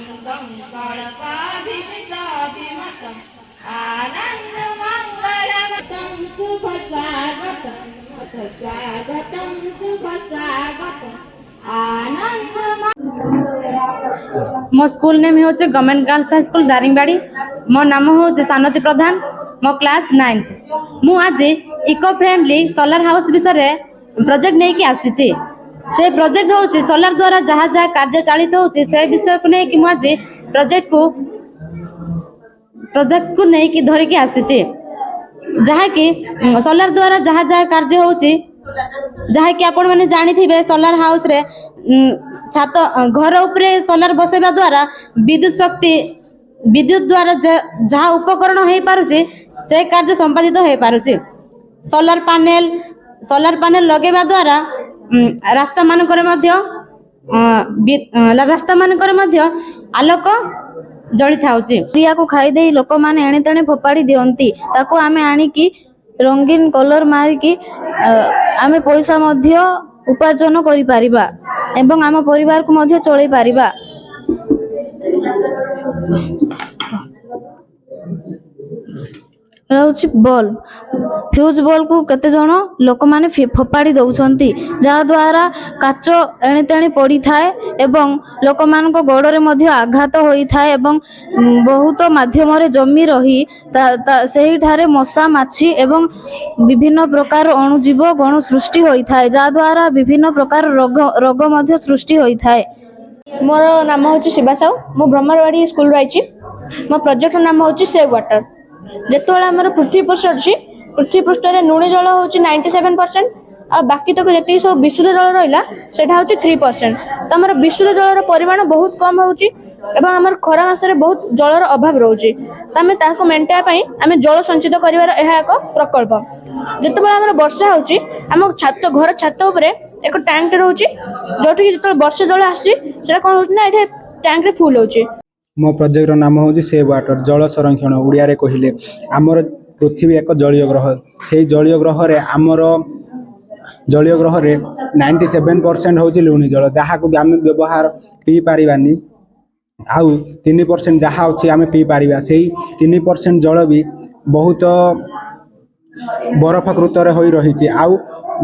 संकल्पाभिजिताभिमतम् आनन्दमङ्गलमतं शुभस्वागतं स्वागतं शुभस्वागतं आनन्दम। मो school name हो government girls high school Daringbadi. मो नाम हो सानती प्रधान। मो क्लास 9th। मु आज इको फ्रेंडली सोलार हाउस विषय प्रोजेक्ट नहीं कि आसी। से प्रोजेक्ट हूँ सोलार द्वारा जहाँ जहाँ कार्य चालित होचे से विषय को नहीं कि मुझे प्रोजेक्ट को नहीं कि धरिकी आसी। जहाँ कि सोलार द्वारा जहाँ जहाँ कार्य होची जहाँ कि आपण मैंने जानी थे सोलार हाउस रे छात घर उपरे सोलार बसेबा द्वारा विद्युत द्वारा जहाँ उपकरण हो पारुचे से कार्य संपादित हो पारुचे। सोलार पैनल लगेबा द्वारा रास्ता मानकर मध्य आलोक जड़ी थाउची। प्रिया को खाई दे लोक माने एणे तेणे फोपाड़ी दियंती ताको आमे आनिकी रंगीन कलर मारिकी आमे पैसा मध्य उपार्जन करि पारिबा एवं आम परिवार को मध्य चलै पारिबा। रहउछि बल्ब फ्यूज बल्ब को केते जण लोक माने फोपाड़ी दउछंती जहा द्वारा काच एणे तेणे पड़ी थाए एवं लोक मान को गोड़ रे मध्य आघात होई थाए एवं बहुत माध्यम रे जमी रही सेही ठारे मशा माछी एवं विभिन्न प्रकार अणुजीव गण सृष्टि होई थाए जहा द्वारा विभिन्न प्रकार रोग मध्य सृष्टि होई थाए। मोर नाम होछि शिवा साहू। मो ब्रह्मवाड़ी स्कूल रही। मो प्रोजेक्ट नाम होछि सेव वाटर। जेतोला हमर पृथ्वी पृष्ठ अछि पृथ्वी पृष्ठ रे नुणी जल होछि 97% आ बाकी तक जति सब विशुद्ध जल रहिला सेटा होछि 3%। त हमर विशुद्ध जलर परिमाण बहुत कम होछि एवं हमर खरा मासरे बहुत जलर अभाव रहउछि। त हमें ताको मेंटेन पई हमें जल संचित करिवार एहा एक प्रकल्प। जेतबेला हमर वर्षा होछि हम घर छात उपरे एक टैंक रहउछि जोठी जेतबेला वर्षा जल आछि सेटा कोन होछि ना एठे टैंक रे फुल होछि। मो प्रोजेक्ट नाम हूँ सेव वाटर जल संरक्षण ओडिया रे कहिले आमर पृथ्वी एक जलीय ग्रह से जलीय ग्रह रे आमर जलीय ग्रह रे 97% हूँ लुणी जल जहाँ को भी आम व्यवहार पी पारिबानी आउ 3% जहाँ अच्छे आम पी पारिबा से 3% जल भी बहुत बरफाकृत होई रही आउ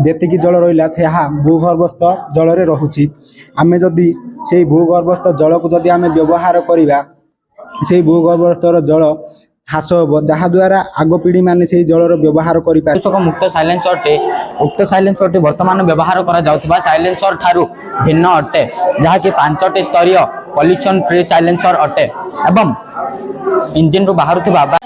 जेतिकी जल रहा से भूगर्भस्थ जल रे रहुछि। आमे जदि से भूगर्भस्थ जल को जदि आमे व्यवहार करिबा से भूगर्भस्थ जल ह्रास हो जहाँ द्वारा आग पीढ़ी माने से जलर व्यवहार करि पारे। कृषक मुक्त साइलेंसर टे उक्त साइलेंसर टे वर्तमान व्यवहार करा जाउथबा साइलेंसर ठारू भिन्न अटे जहाँ कि 5टी स्तरीय पॉल्यूशन फ्री साइलेंसर अटे एवं इंजिन रु बाहरुथबा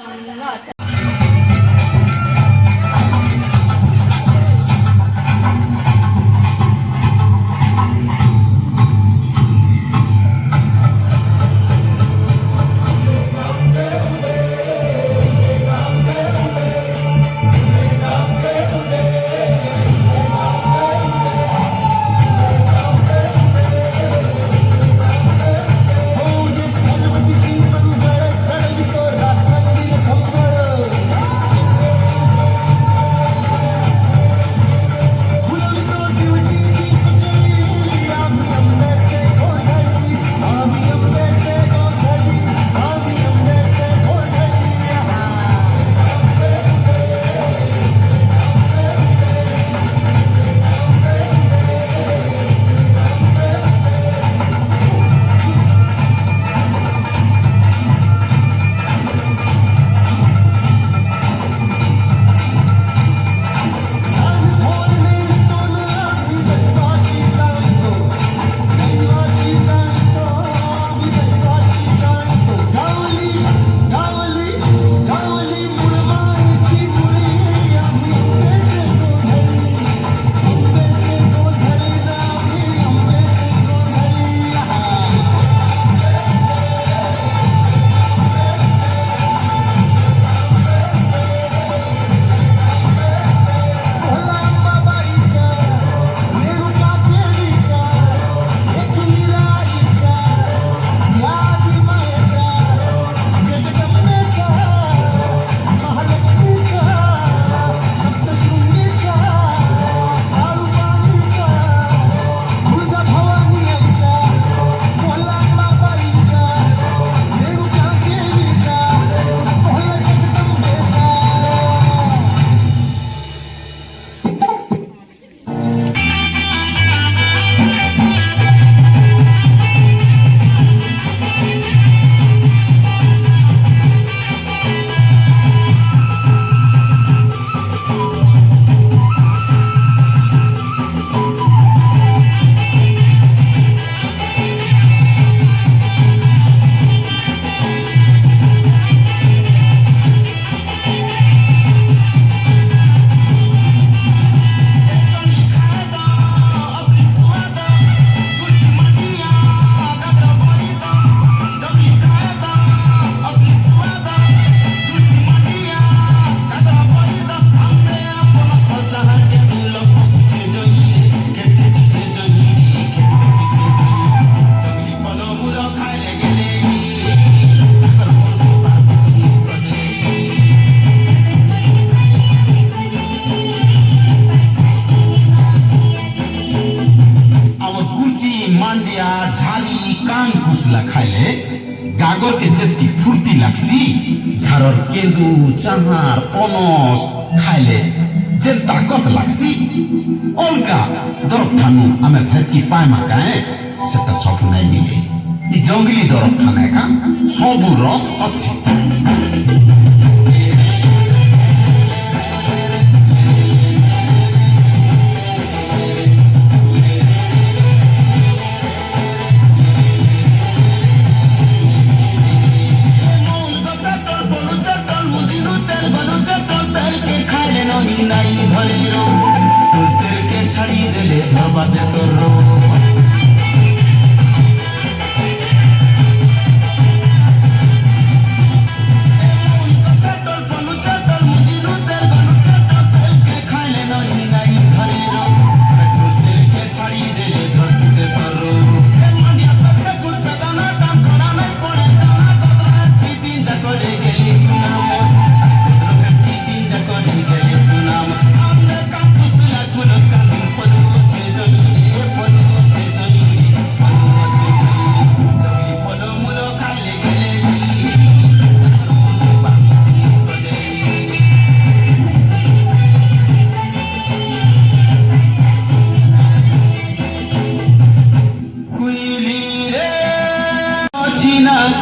मांडिया झारी कान कुसला खाइले गागर के जति फुर्ती लागसी झारर केंदू चाहार पनस खाइले जेन ताकत लागसी अलगा दरब ठानु आमे फटकी पाए माकाए सेटा सब नै मिले ई जंगली दरब ठाने का सब रस अछि छड़ी देले धरबादे सररो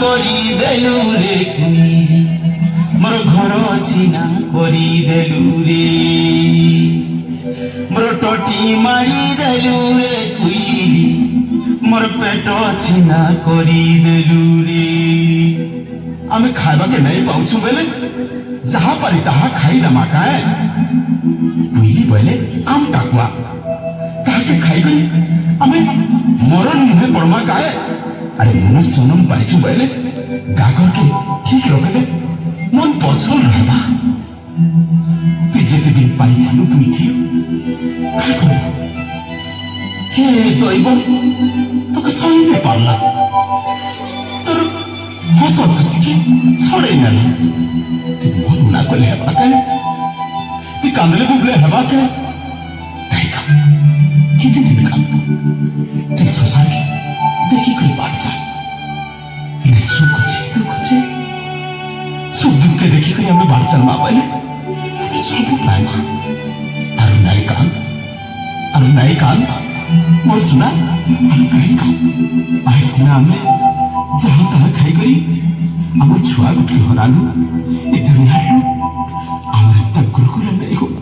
करी देलु रे कुई मोर घर छिना करी देलु रे मोर टोटी मारी देलु रे कुई मोर पेट छिना करी देलु रे आमे खाइबा के नहीं पाउछु बेले जहा पारी तहा खाई दमा काए कुई बेले आम टाकुआ ताके खाई गई आमे मरण मुहे पड़मा काए अरे मन सोनम पाइछु बेले गागर के ठीक रखले मन पछल रहबा तू जेते दिन पाई थानु पुई थी काय करबो हे दैव तोके सही नहीं पारला तोर हस हसी के छड़े नेला तू मन ना कले हेबा के तू कांदले बुबले हेबा के नहीं का किते दिन का तू सोसार के देखी कोई बात जा इन्हें सुख छे सुख दुख के देखी कोई हमें बात चल माँ पहले सब पाए माँ अरु नाई कान मोर सुना अरु नाई कान ऐसी ना हमें जहाँ तहाँ खाई गई अमर छुआ गुट के हरालू एक दुनिया है अमर तक गुरुकुल नहीं हो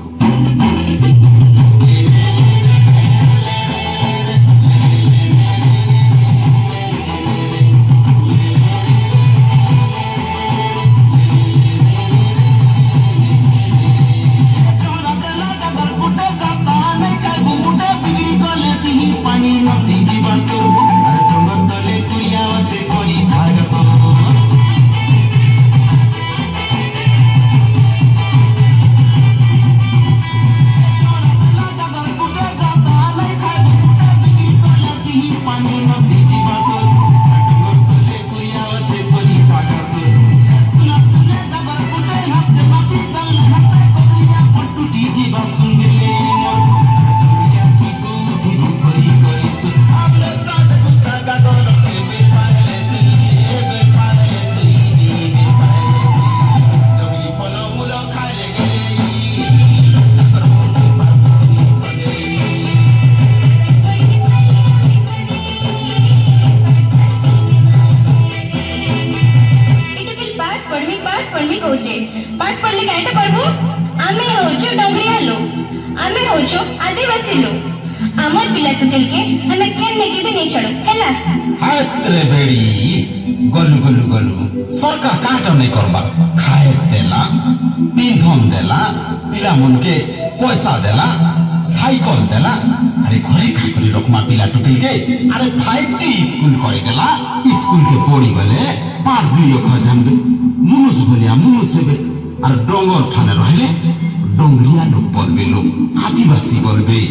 आदिवासी लोग आमर पिला टुकेल के हमें केन नेकी भी नहीं छड़ो हैला हाथ रे बेड़ी गलु गलु गलु सरकार काट नहीं करबा खाए देला पिंधन देला पिला मन के पैसा देला साइकिल देला अरे घरे खा करी रखमा पिला टुकेल के अरे 5T स्कूल करे देला स्कूल के पढ़ी गले पार दुई अखर जानबे मुनुस भलिया मुनुस हेबे और डोंगर ठाने रहले डोंगरिया लोग बोलबे लोग आदिवासी बोलबे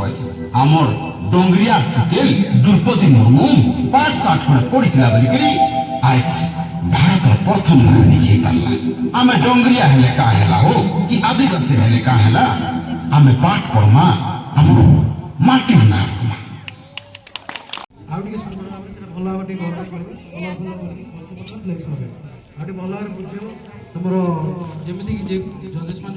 କହିସି ଆମର ଡଙ୍ଗରିଆ ଟୁକେଲ ଦ୍ରୌପଦୀ ମୁର୍ମୁ ପାଠ ସାଠ ଖଣ୍ଡେ ପଢିଥିଲା ବୋଲିକିରି ଆଇଛି ଭାରତର ପ୍ରଥମ ନାଗରିକ ହେଇପାରିଲା। ଆମେ ଡଙ୍ଗରିଆ ହେଲେ କାଁ ହେଲା ହୋ କି ଆଦିବାସୀ ହେଲେ କାଁ ହେଲା, ଆମେ ପାଠ ପଢମା ଆମର ମାଟିର ନା ରଖମା। ଆଉ ଟିକେ ସୁନ୍ଦର ଭାବରେ ସେଟା ଭଲ ଭାବରେ ଟିକେ ଗଣନା କରିବେ, କଲର ଫଲର କରିକି ପଛ ପଛ ଫ୍ଲେକ୍ସ ଲଗାଇବେ, ଆଉ ଟିକେ ଭଲ ଭାବରେ ବୁଝେଇବ ତମର ଯେମିତିକି ଯେ ଜଜେସ୍ ମାନେ